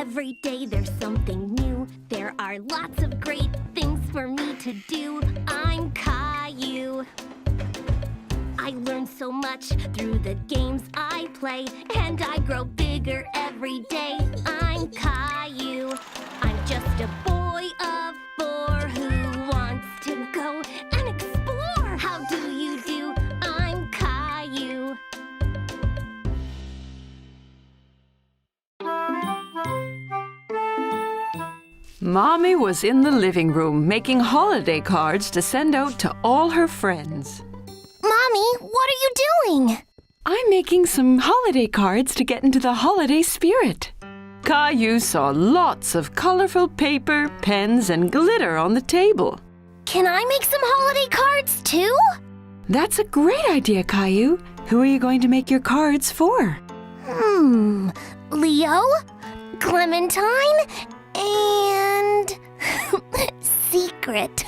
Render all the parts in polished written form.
Every day there's something new. There are lots of great things for me to do. I'm Caillou. I learn so much through the games I play, and I grow bigger every day. I'm Caillou. I'm just a boy of 4 who wants to go and explore. How do you do? I'm Caillou. Mommy was in the living room making holiday cards to send out to all her friends. Mommy, what are you doing? I'm making some holiday cards to get into the holiday spirit. Caillou saw lots of colorful paper, pens, and glitter on the table. Can I make some holiday cards too? That's a great idea, Caillou. Who are you going to make your cards for? Leo, Clementine, and secret.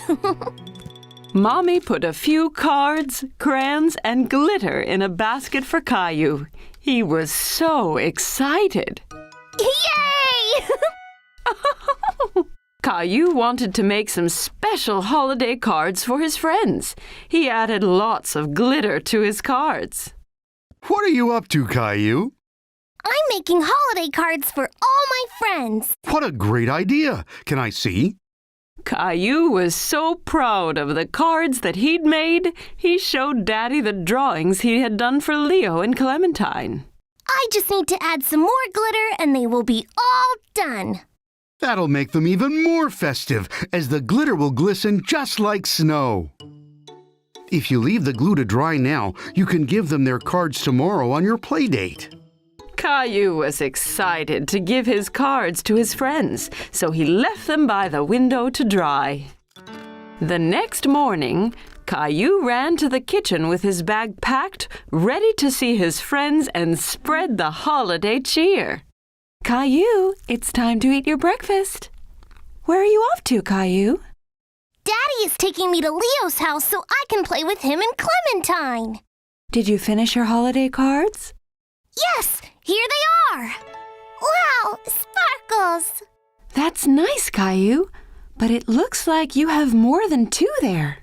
Mommy put a few cards, crayons, and glitter in a basket for Caillou. He was so excited. Yay! Caillou wanted to make some special holiday cards for his friends. He added lots of glitter to his cards. What are you up to, Caillou? I'm making holiday cards for all my friends. What a great idea! Can I see? Caillou was so proud of the cards that he'd made, he showed Daddy the drawings he had done for Leo and Clementine. I just need to add some more glitter and they will be all done. That'll make them even more festive, as the glitter will glisten just like snow. If you leave the glue to dry now, you can give them their cards tomorrow on your play date. Caillou was excited to give his cards to his friends, so he left them by the window to dry. The next morning, Caillou ran to the kitchen with his bag packed, ready to see his friends and spread the holiday cheer. Caillou, it's time to eat your breakfast. Where are you off to, Caillou? Daddy is taking me to Leo's house so I can play with him and Clementine. Did you finish your holiday cards? Yes, here they are. Wow, sparkles. That's nice, Caillou, but it looks like you have more than 2 there.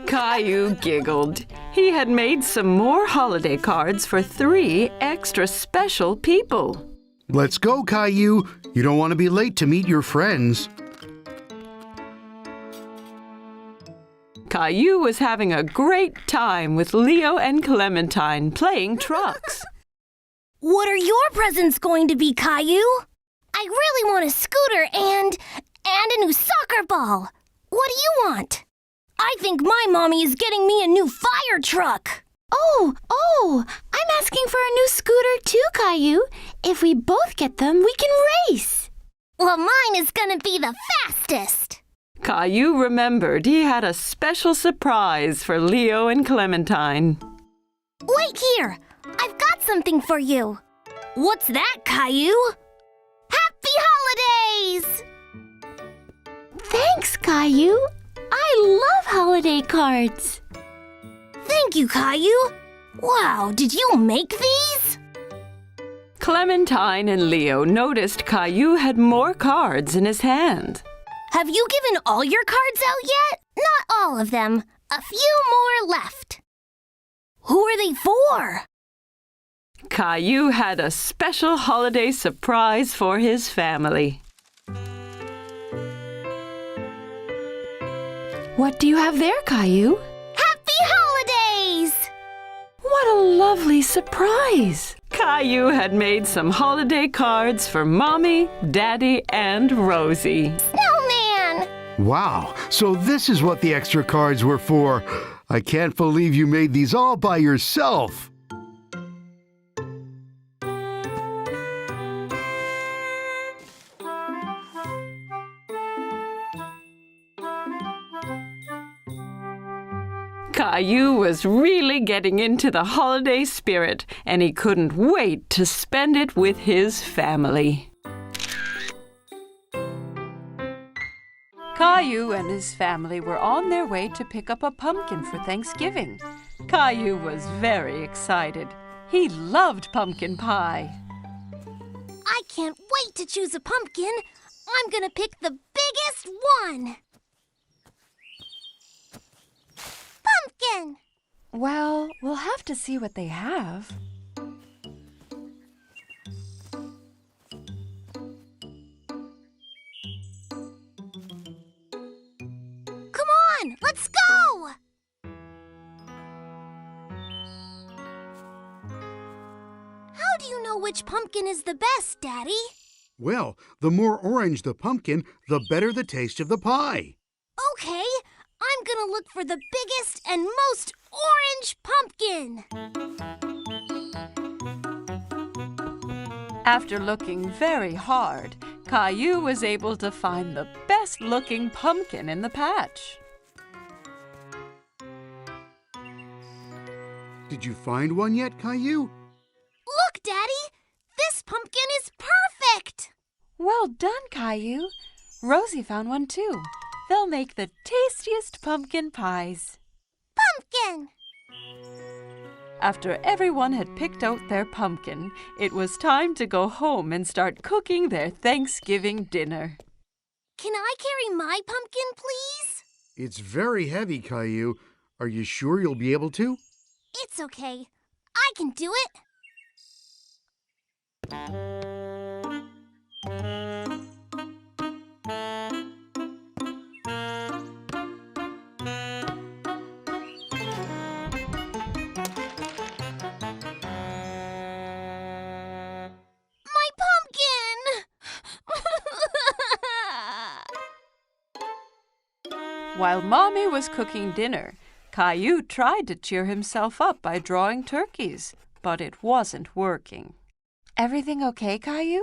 Caillou giggled. He had made some more holiday cards for 3 extra special people. Let's go, Caillou. You don't want to be late to meet your friends. Caillou was having a great time with Leo and Clementine playing trucks. What are your presents going to be, Caillou? I really want a scooter and a new soccer ball. What do you want? I think my mommy is getting me a new fire truck. Oh, I'm asking for a new scooter too, Caillou. If we both get them, we can race. Well, mine is gonna be the fastest. Caillou remembered he had a special surprise for Leo and Clementine. Wait here. I've got something for you. What's that, Caillou? Happy holidays! Thanks, Caillou. I love holiday cards. Thank you, Caillou. Wow, did you make these? Clementine and Leo noticed Caillou had more cards in his hand. Have you given all your cards out yet? Not all of them. A few more left. Who are they for? Caillou had a special holiday surprise for his family. What do you have there, Caillou? Happy holidays! What a lovely surprise! Caillou had made some holiday cards for Mommy, Daddy, and Rosie. Snowman! Wow, so this is what the extra cards were for. I can't believe you made these all by yourself. Caillou was really getting into the holiday spirit, and he couldn't wait to spend it with his family. Caillou and his family were on their way to pick up a pumpkin for Thanksgiving. Caillou was very excited. He loved pumpkin pie. I can't wait to choose a pumpkin. I'm gonna pick the biggest one. Pumpkin! Well, we'll have to see what they have. Come on, let's go! How do you know which pumpkin is the best, Daddy? Well, the more orange the pumpkin, the better the taste of the pie. Okay, I'm gonna look for the biggest and most orange pumpkin. After looking very hard, Caillou was able to find the best-looking pumpkin in the patch. Did you find one yet, Caillou? Look, Daddy! This pumpkin is perfect! Well done, Caillou. Rosie found one too. They'll make the tastiest pumpkin pies. Pumpkin! After everyone had picked out their pumpkin, it was time to go home and start cooking their Thanksgiving dinner. Can I carry my pumpkin, please? It's very heavy, Caillou. Are you sure you'll be able to? It's okay. I can do it. My pumpkin! While Mommy was cooking dinner, Caillou tried to cheer himself up by drawing turkeys, but it wasn't working. Everything okay, Caillou?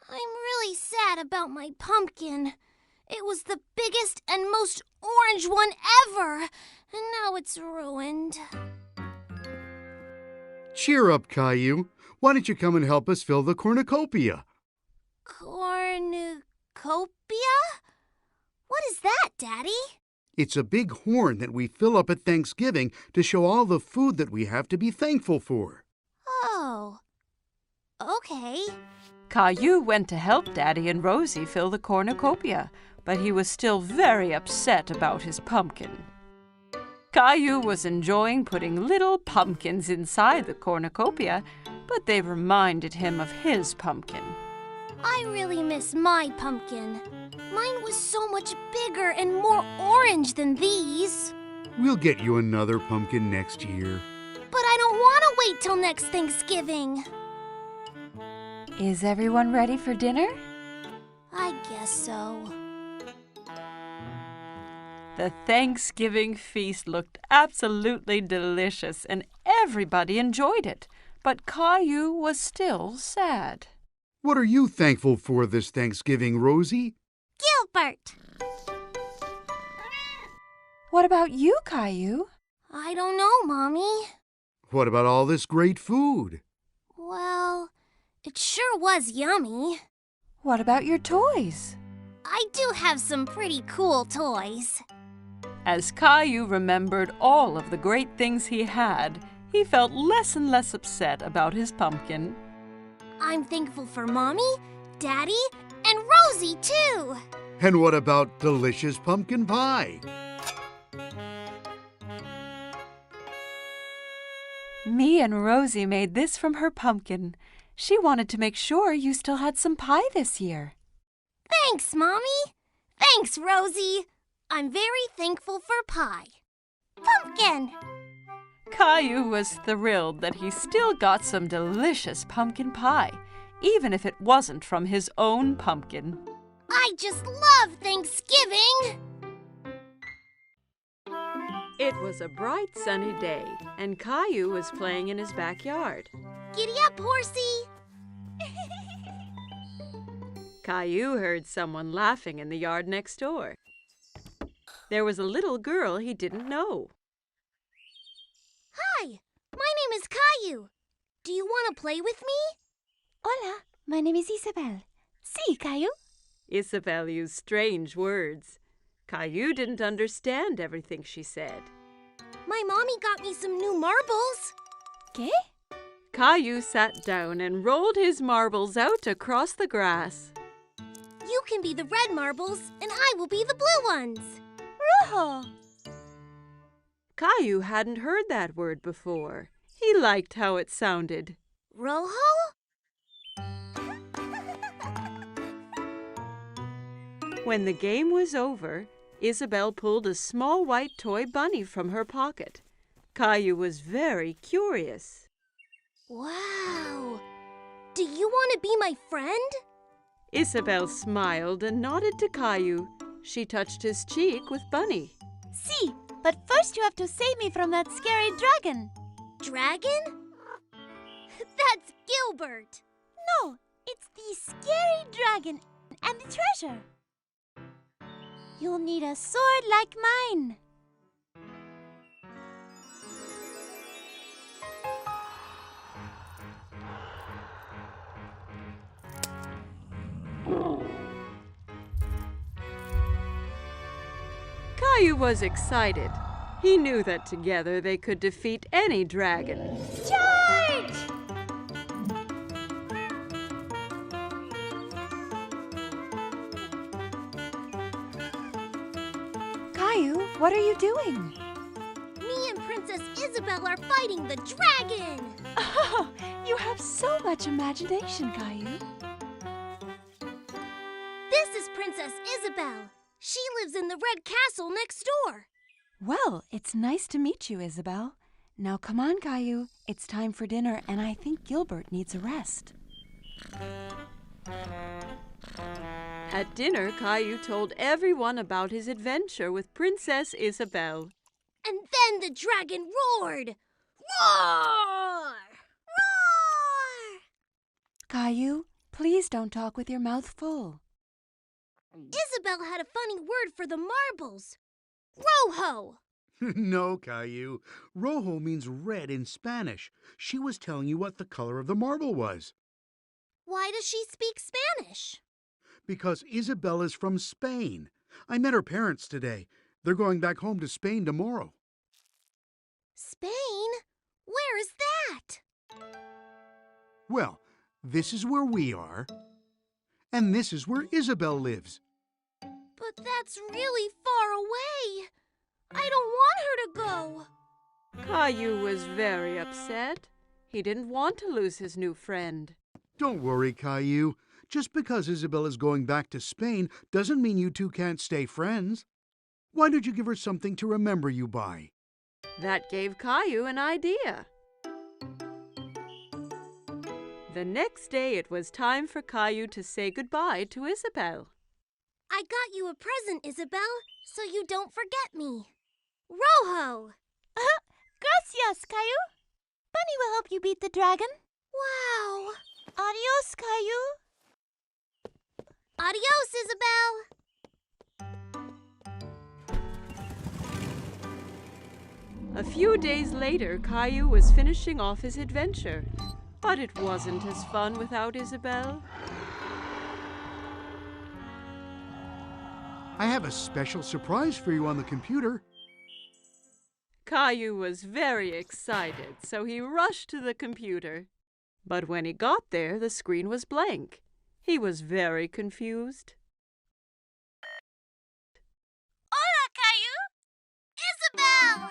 I'm really sad about my pumpkin. It was the biggest and most orange one ever, and now it's ruined. Cheer up, Caillou. Why don't you come and help us fill the cornucopia? Cornucopia? What is that, Daddy? It's a big horn that we fill up at Thanksgiving to show all the food that we have to be thankful for. Oh, okay. Caillou went to help Daddy and Rosie fill the cornucopia, but he was still very upset about his pumpkin. Caillou was enjoying putting little pumpkins inside the cornucopia, but they reminded him of his pumpkin. I really miss my pumpkin. Mine was so much bigger and more orange than these. We'll get you another pumpkin next year. But I don't want to wait till next Thanksgiving. Is everyone ready for dinner? I guess so. The Thanksgiving feast looked absolutely delicious and everybody enjoyed it, but Caillou was still sad. What are you thankful for this Thanksgiving, Rosie? Gilbert! What about you, Caillou? I don't know, Mommy. What about all this great food? Well, it sure was yummy. What about your toys? I do have some pretty cool toys. As Caillou remembered all of the great things he had, he felt less and less upset about his pumpkin. I'm thankful for Mommy, Daddy, and Rosie, too. And what about delicious pumpkin pie? Me and Rosie made this from her pumpkin. She wanted to make sure you still had some pie this year. Thanks, Mommy. Thanks, Rosie. I'm very thankful for pie. Pumpkin! Caillou was thrilled that he still got some delicious pumpkin pie, even if it wasn't from his own pumpkin. I just love Thanksgiving! It was a bright sunny day, and Caillou was playing in his backyard. Giddy up, horsey! Caillou heard someone laughing in the yard next door. There was a little girl he didn't know. Hi, my name is Caillou. Do you want to play with me? Hola, my name is Isabel. Sí, Caillou. Isabel used strange words. Caillou didn't understand everything she said. My mommy got me some new marbles. ¿Qué? Caillou sat down and rolled his marbles out across the grass. You can be the red marbles, and I will be the blue ones. Rojo. Caillou hadn't heard that word before. He liked how it sounded. Rojo? When the game was over, Isabel pulled a small white toy bunny from her pocket. Caillou was very curious. Wow! Do you want to be my friend? Isabel smiled and nodded to Caillou. She touched his cheek with Bunny. See, but first you have to save me from that scary dragon. Dragon? That's Gilbert. No, it's the scary dragon and the treasure. You'll need a sword like mine. Caillou was excited. He knew that together they could defeat any dragon. Charge! Caillou, what are you doing? Me and Princess Isabel are fighting the dragon. Oh, you have so much imagination, Caillou. This is Princess Isabel. She lives in the red castle next door. Well, it's nice to meet you, Isabel. Now come on, Caillou. It's time for dinner, and I think Gilbert needs a rest. At dinner, Caillou told everyone about his adventure with Princess Isabel. And then the dragon roared. Roar! Roar! Caillou, please don't talk with your mouth full. Isabel had a funny word for the marbles. Rojo! No, Caillou. Rojo means red in Spanish. She was telling you what the color of the marble was. Why does she speak Spanish? Because Isabel is from Spain. I met her parents today. They're going back home to Spain tomorrow. Spain? Where is that? Well, this is where we are. And this is where Isabel lives. But that's really far away. I don't want her to go. Caillou was very upset. He didn't want to lose his new friend. Don't worry, Caillou. Just because Isabel is going back to Spain doesn't mean you two can't stay friends. Why don't you give her something to remember you by? That gave Caillou an idea. The next day it was time for Caillou to say goodbye to Isabel. I got you a present, Isabel, so you don't forget me. Rojo! Gracias, Caillou. Bunny will help you beat the dragon. Wow! Adios, Caillou. Adios, Isabel! A few days later, Caillou was finishing off his adventure. But it wasn't as fun without Isabel. I have a special surprise for you on the computer. Caillou was very excited, so he rushed to the computer. But when he got there, the screen was blank. He was very confused. Hola, Caillou! Isabel!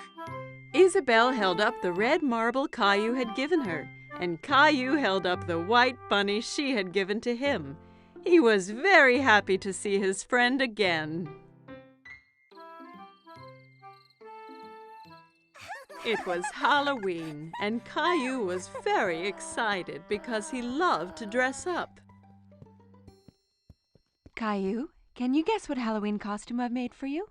Isabel held up the red marble Caillou had given her, and Caillou held up the white bunny she had given to him. He was very happy to see his friend again. It was Halloween, and Caillou was very excited because he loved to dress up. Caillou, can you guess what Halloween costume I've made for you?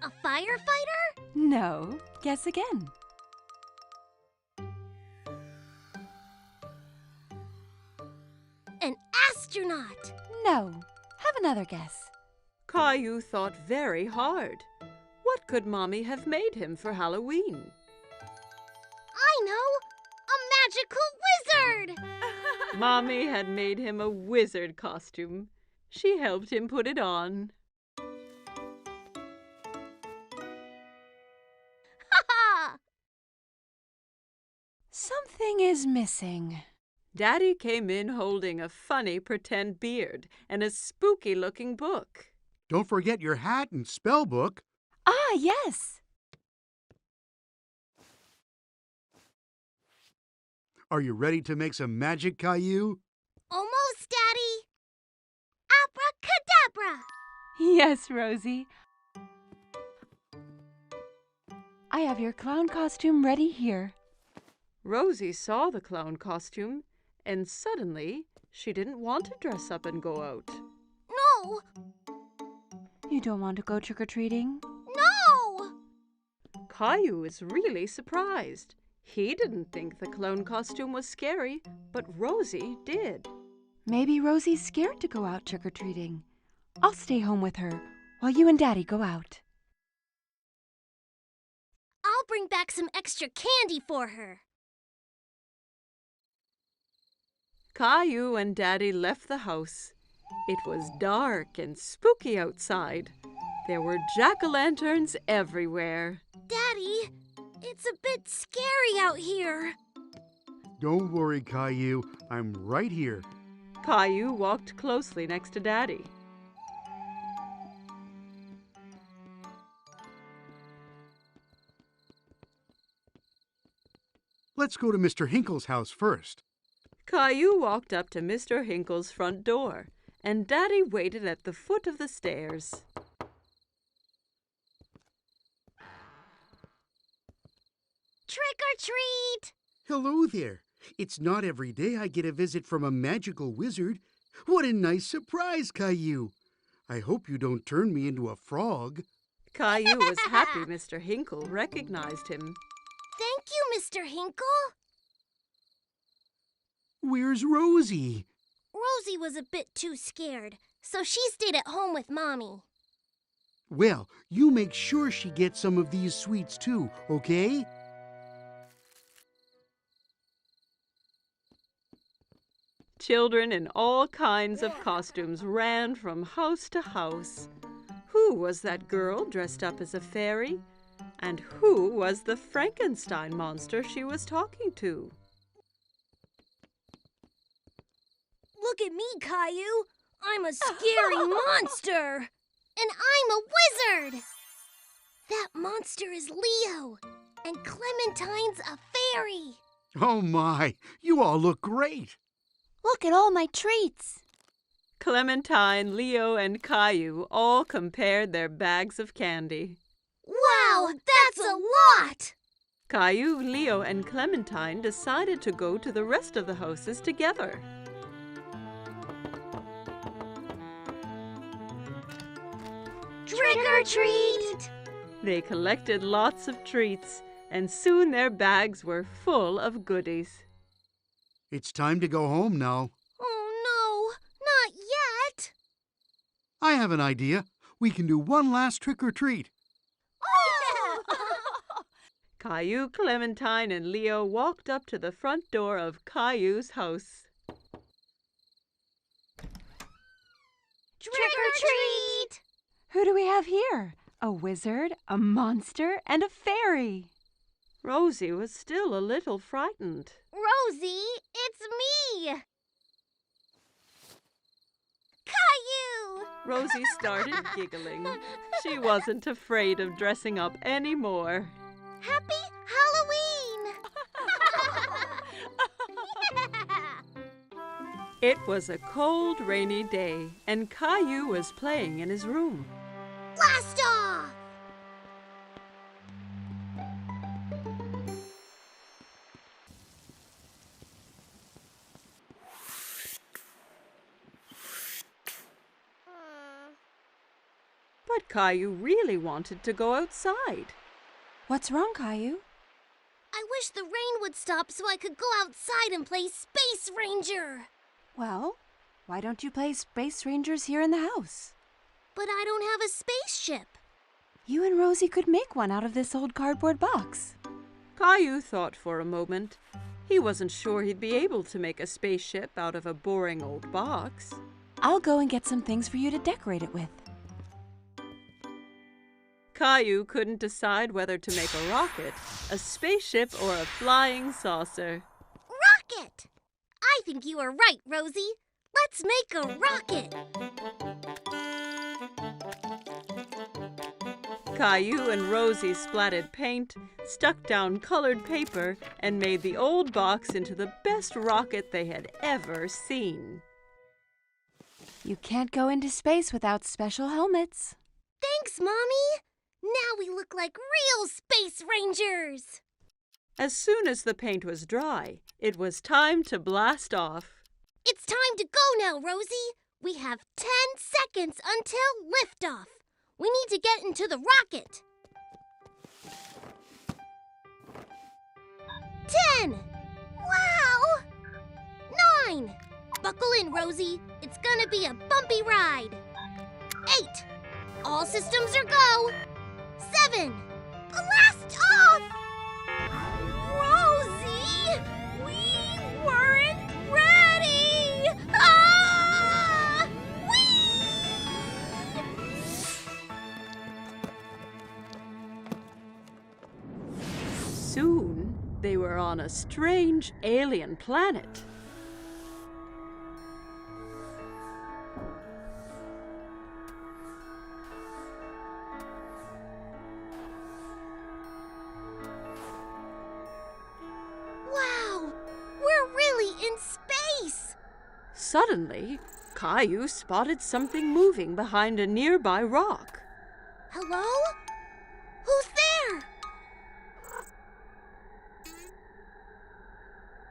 A firefighter? No. Guess again. An astronaut! No. Have another guess. Caillou thought very hard. What could Mommy have made him for Halloween? I know! A magical wizard! Mommy had made him a wizard costume. She helped him put it on. Something is missing. Daddy came in holding a funny pretend beard and a spooky-looking book. Don't forget your hat and spell book. Ah, yes. Are you ready to make some magic, Caillou? Almost, Daddy. Abracadabra. Yes, Rosie. I have your clown costume ready here. Rosie saw the clown costume, and suddenly she didn't want to dress up and go out. No, You don't want to go trick-or-treating? no. Caillou is really surprised. He didn't think the clown costume was scary, but Rosie did. Maybe Rosie's scared to go out trick-or-treating. I'll stay home with her while you and Daddy go out. I'll bring back some extra candy for her. Caillou and Daddy left the house. It was dark and spooky outside. There were jack-o'-lanterns everywhere. Daddy, it's a bit scary out here. Don't worry, Caillou. I'm right here. Caillou walked closely next to Daddy. Let's go to Mr. Hinkle's house first. Caillou walked up to Mr. Hinkle's front door, and Daddy waited at the foot of the stairs. Trick or treat! Hello there. It's not every day I get a visit from a magical wizard. What a nice surprise, Caillou. I hope you don't turn me into a frog. Caillou was happy Mr. Hinkle recognized him. Thank you, Mr. Hinkle. Where's Rosie? Rosie was a bit too scared, so she stayed at home with Mommy. Well, you make sure she gets some of these sweets too, okay? Children in all kinds of costumes ran from house to house. Who was that girl dressed up as a fairy? And who was the Frankenstein monster she was talking to? Look at me, Caillou. I'm a scary monster. And I'm a wizard. That monster is Leo. And Clementine's a fairy. Oh my, you all look great. Look at all my treats. Clementine, Leo, and Caillou all compared their bags of candy. Wow, that's a lot! Caillou, Leo, and Clementine decided to go to the rest of the houses together. Trick or treat! They collected lots of treats, and soon their bags were full of goodies. It's time to go home now. Oh no, not yet! I have an idea. We can do one last trick or treat. Caillou, Clementine, and Leo walked up to the front door of Caillou's house. Trick or treat! Who do we have here? A wizard, a monster, and a fairy. Rosie was still a little frightened. Rosie, it's me! Caillou! Rosie started giggling. She wasn't afraid of dressing up anymore. Happy Halloween! It was a cold, rainy day, and Caillou was playing in his room. Blast off! But Caillou really wanted to go outside. What's wrong, Caillou? I wish the rain would stop so I could go outside and play Space Ranger. Well, why don't you play Space Rangers here in the house? But I don't have a spaceship. You and Rosie could make one out of this old cardboard box. Caillou thought for a moment. He wasn't sure he'd be able to make a spaceship out of a boring old box. I'll go and get some things for you to decorate it with. Caillou couldn't decide whether to make a rocket, a spaceship, or a flying saucer. Rocket! I think you are right, Rosie. Let's make a rocket. Caillou and Rosie splatted paint, stuck down colored paper, and made the old box into the best rocket they had ever seen. You can't go into space without special helmets. Thanks, Mommy. Now we look like real space rangers. As soon as the paint was dry, it was time to blast off. It's time to go now, Rosie. We have 10 seconds until liftoff. We need to get into the rocket. 10. Wow. 9. Buckle in, Rosie. It's gonna be a bumpy ride. 8. All systems are go. 7. Blast off! Rosie! We weren't ready! Ah! Soon, they were on a strange alien planet. Wow! We're really in space! Suddenly, Caillou spotted something moving behind a nearby rock. Hello? Who's there?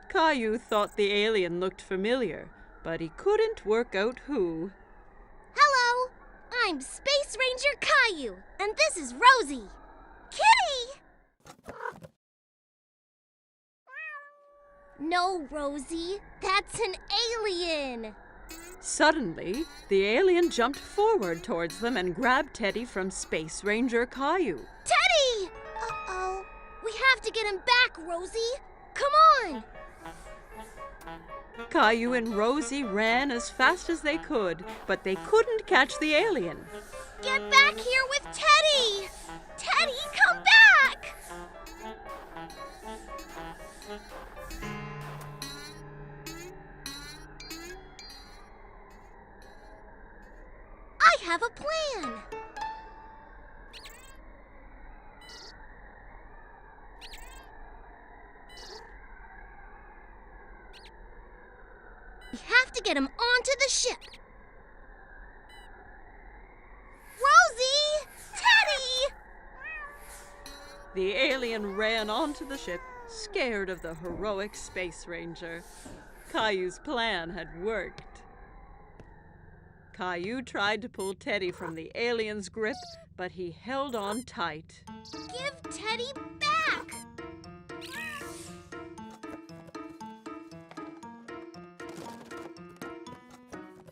Caillou thought the alien looked familiar, but he couldn't work out who. Hello! I'm Space Ranger Caillou, and this is Rosie. Kitty! No, Rosie. That's an alien. Suddenly, the alien jumped forward towards them and grabbed Teddy from Space Ranger Caillou. Teddy! Uh-oh. We have to get him back, Rosie. Come on! Caillou and Rosie ran as fast as they could, but they couldn't catch the alien. Get back here with Teddy! Teddy, come back! I have a plan. We have to get him onto the ship. Rosie! Teddy! The alien ran onto the ship, scared of the heroic Space Ranger. Caillou's plan had worked. Caillou tried to pull Teddy from the alien's grip, but he held on tight. Give Teddy back!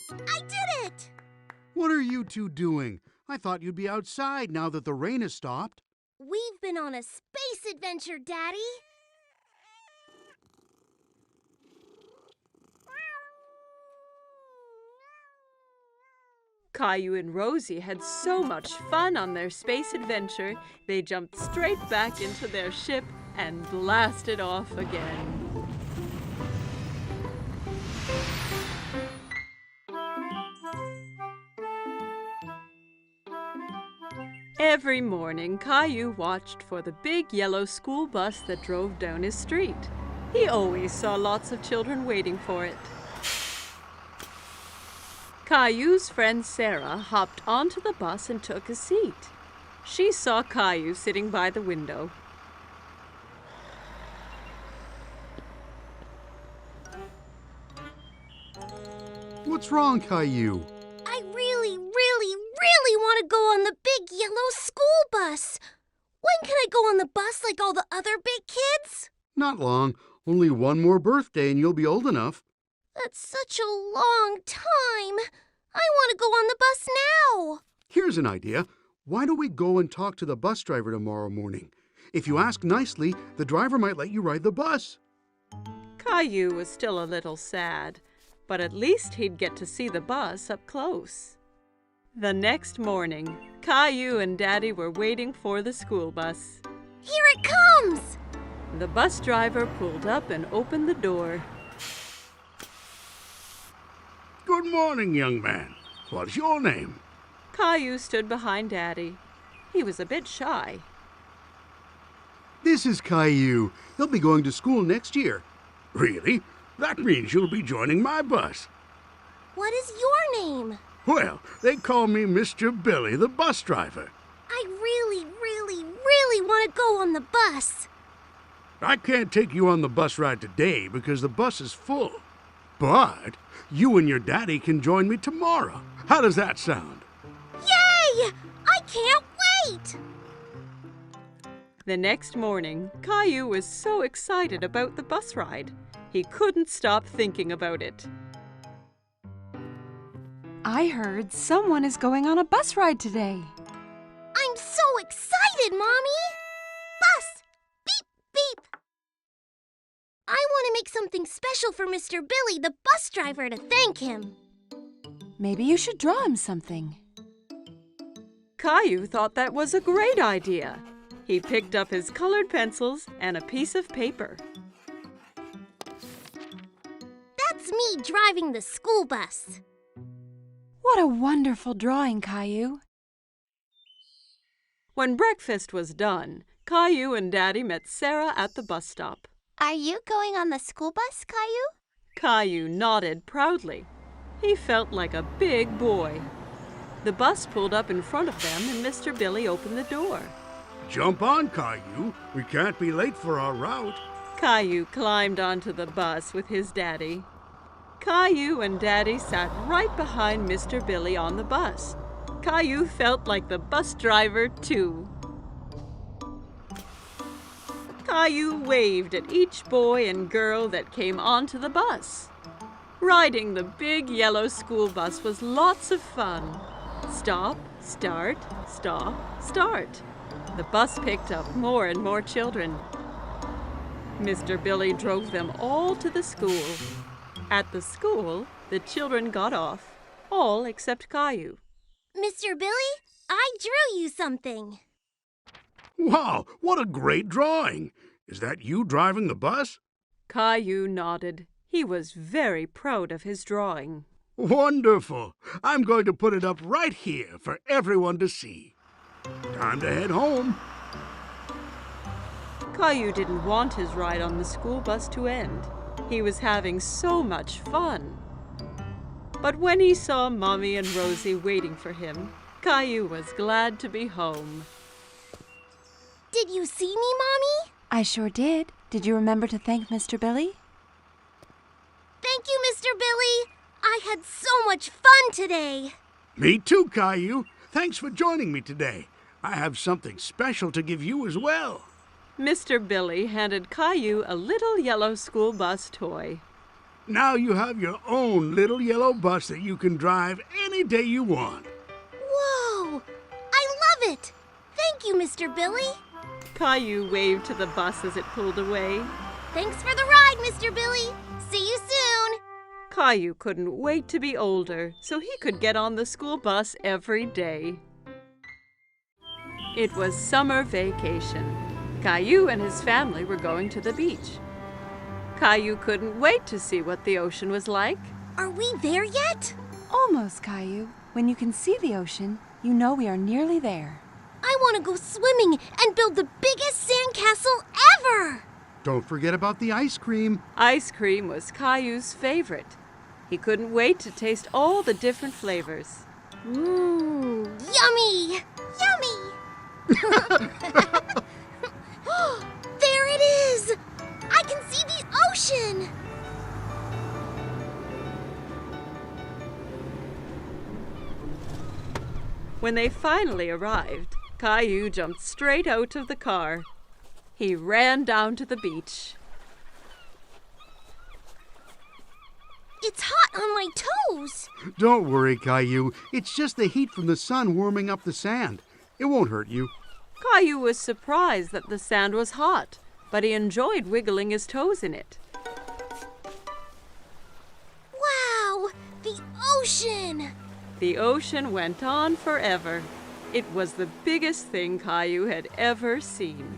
I did it! What are you two doing? I thought you'd be outside now that the rain has stopped. We've been on a space adventure, Daddy. Caillou and Rosie had so much fun on their space adventure, they jumped straight back into their ship and blasted off again. Every morning, Caillou watched for the big yellow school bus that drove down his street. He always saw lots of children waiting for it. Caillou's friend Sarah hopped onto the bus and took a seat. She saw Caillou sitting by the window. What's wrong, Caillou? I really want to go on the big yellow school bus. When can I go on the bus like all the other big kids? Not long. Only one more birthday and you'll be old enough. That's such a long time. I want to go on the bus now. Here's an idea. Why don't we go and talk to the bus driver tomorrow morning? If you ask nicely, the driver might let you ride the bus. Caillou was still a little sad, but at least he'd get to see the bus up close. The next morning, Caillou and Daddy were waiting for the school bus. Here it comes! The bus driver pulled up and opened the door. Good morning, young man. What's your name? Caillou stood behind Daddy. He was a bit shy. This is Caillou. He'll be going to school next year. Really? That means you'll be joining my bus. What is your name? Well, they call me Mr. Billy, the bus driver. I really, really, really want to go on the bus. I can't take you on the bus ride today because the bus is full. But you and your daddy can join me tomorrow. How does that sound? Yay! I can't wait! The next morning, Caillou was so excited about the bus ride. He couldn't stop thinking about it. I heard someone is going on a bus ride today. I'm so excited, Mommy! Bus! Beep, beep! I want to make something special for Mr. Billy, the bus driver, to thank him. Maybe you should draw him something. Caillou thought that was a great idea. He picked up his colored pencils and a piece of paper. That's me driving the school bus. What a wonderful drawing, Caillou. When breakfast was done, Caillou and Daddy met Sarah at the bus stop. Are you going on the school bus, Caillou? Caillou nodded proudly. He felt like a big boy. The bus pulled up in front of them and Mr. Billy opened the door. Jump on, Caillou. We can't be late for our route. Caillou climbed onto the bus with his daddy. Caillou and Daddy sat right behind Mr. Billy on the bus. Caillou felt like the bus driver, too. Caillou waved at each boy and girl that came onto the bus. Riding the big yellow school bus was lots of fun. Stop, start, stop, start. The bus picked up more and more children. Mr. Billy drove them all to the school. At the school, the children got off, all except Caillou. Mr. Billy, I drew you something. Wow, what a great drawing. Is that you driving the bus? Caillou nodded. He was very proud of his drawing. Wonderful. I'm going to put it up right here for everyone to see. Time to head home. Caillou didn't want his ride on the school bus to end. He was having so much fun. But when he saw Mommy and Rosie waiting for him, Caillou was glad to be home. Did you see me, Mommy? I sure did. Did you remember to thank Mr. Billy? Thank you, Mr. Billy. I had so much fun today. Me too, Caillou. Thanks for joining me today. I have something special to give you as well. Mr. Billy handed Caillou a little yellow school bus toy. Now you have your own little yellow bus that you can drive any day you want. Whoa! I love it! Thank you, Mr. Billy. Caillou waved to the bus as it pulled away. Thanks for the ride, Mr. Billy. See you soon. Caillou couldn't wait to be older so he could get on the school bus every day. It was summer vacation. Caillou and his family were going to the beach. Caillou couldn't wait to see what the ocean was like. Are we there yet? Almost, Caillou. When you can see the ocean, you know we are nearly there. I want to go swimming and build the biggest sandcastle ever! Don't forget about the ice cream. Ice cream was Caillou's favorite. He couldn't wait to taste all the different flavors. Mmm, yummy! Yummy! There it is! I can see the ocean! When they finally arrived, Caillou jumped straight out of the car. He ran down to the beach. It's hot on my toes! Don't worry, Caillou. It's just the heat from the sun warming up the sand. It won't hurt you. Caillou was surprised that the sand was hot, but he enjoyed wiggling his toes in it. Wow! The ocean! The ocean went on forever. It was the biggest thing Caillou had ever seen.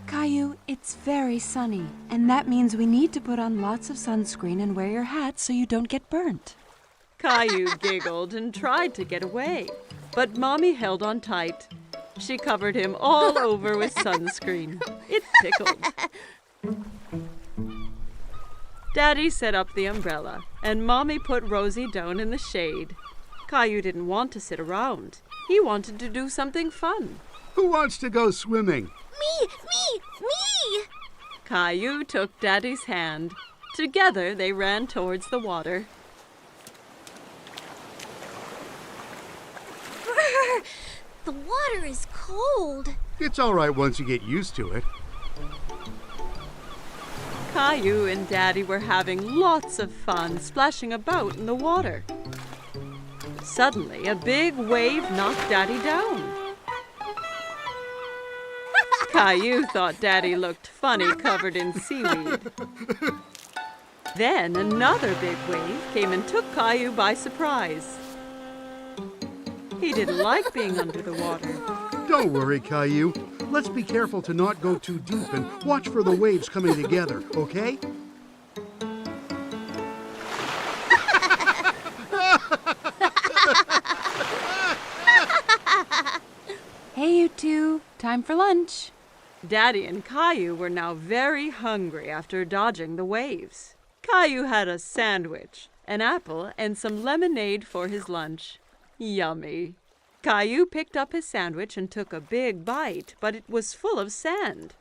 Caillou, it's very sunny, and that means we need to put on lots of sunscreen and wear your hat so you don't get burnt. Caillou giggled and tried to get away, but Mommy held on tight. She covered him all over with sunscreen. It tickled. Daddy set up the umbrella, and Mommy put Rosie down in the shade. Caillou didn't want to sit around. He wanted to do something fun. Who wants to go swimming? Me! Caillou took Daddy's hand. Together they ran towards the water. Brr, the water is cold. It's all right once you get used to it. Caillou and Daddy were having lots of fun splashing about in the water. Suddenly, a big wave knocked Daddy down. Caillou thought Daddy looked funny covered in seaweed. Then another big wave came and took Caillou by surprise. He didn't like being under the water. Don't worry, Caillou. Let's be careful to not go too deep and watch for the waves coming together, okay? Hey, you two, time for lunch. Daddy and Caillou were now very hungry after dodging the waves. Caillou had a sandwich, an apple, and some lemonade for his lunch. Yummy. Caillou picked up his sandwich and took a big bite, but it was full of sand.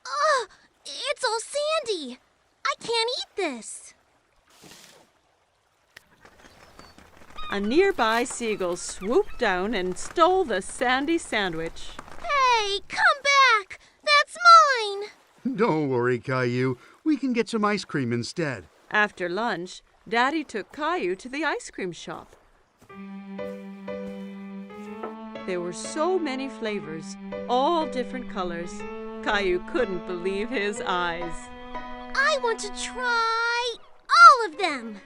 Ugh, it's all sandy. I can't eat this. A nearby seagull swooped down and stole the sandy sandwich. Hey, come back! That's mine! Don't worry, Caillou. We can get some ice cream instead. After lunch, Daddy took Caillou to the ice cream shop. There were so many flavors, all different colors. Caillou couldn't believe his eyes. I want to try all of them.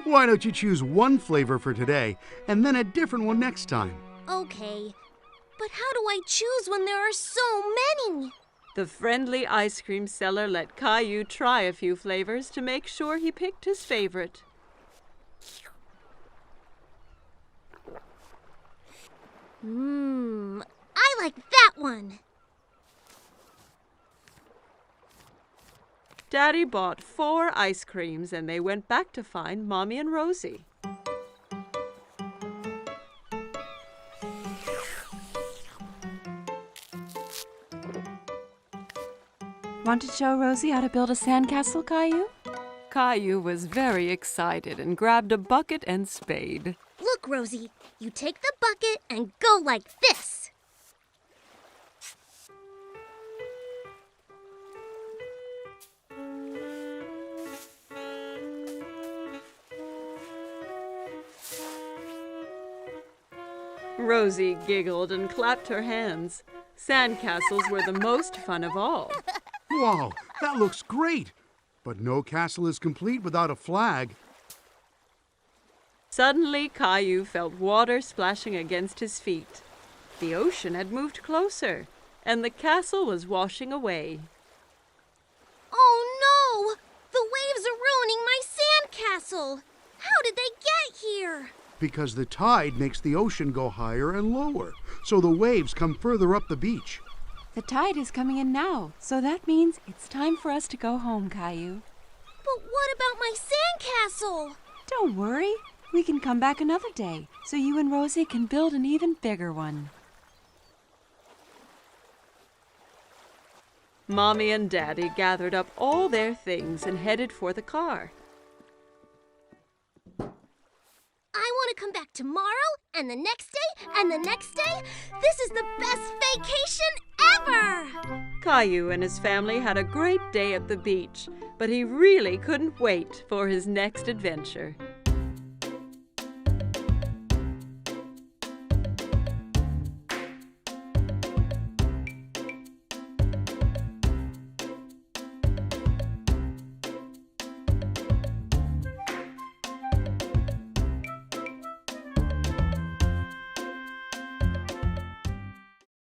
Why don't you choose one flavor for today and then a different one next time? Okay, but how do I choose when there are so many? The friendly ice cream seller let Caillou try a few flavors to make sure he picked his favorite. I like that one. Daddy bought 4 ice creams and they went back to find Mommy and Rosie. Want to show Rosie how to build a sandcastle, Caillou? Caillou was very excited and grabbed a bucket and spade. Look, Rosie, you take the bucket and go like this. Rosie giggled and clapped her hands. Sandcastles were the most fun of all. Wow, that looks great! But no castle is complete without a flag. Suddenly, Caillou felt water splashing against his feet. The ocean had moved closer, and the castle was washing away. Oh no! The waves are ruining my sandcastle! How did they get here? Because the tide makes the ocean go higher and lower, so the waves come further up the beach. The tide is coming in now, so that means it's time for us to go home, Caillou. But what about my sandcastle? Don't worry. We can come back another day, so you and Rosie can build an even bigger one. Mommy and Daddy gathered up all their things and headed for the car. I want to come back tomorrow, and the next day, and the next day. This is the best vacation ever! Caillou and his family had a great day at the beach, but he really couldn't wait for his next adventure.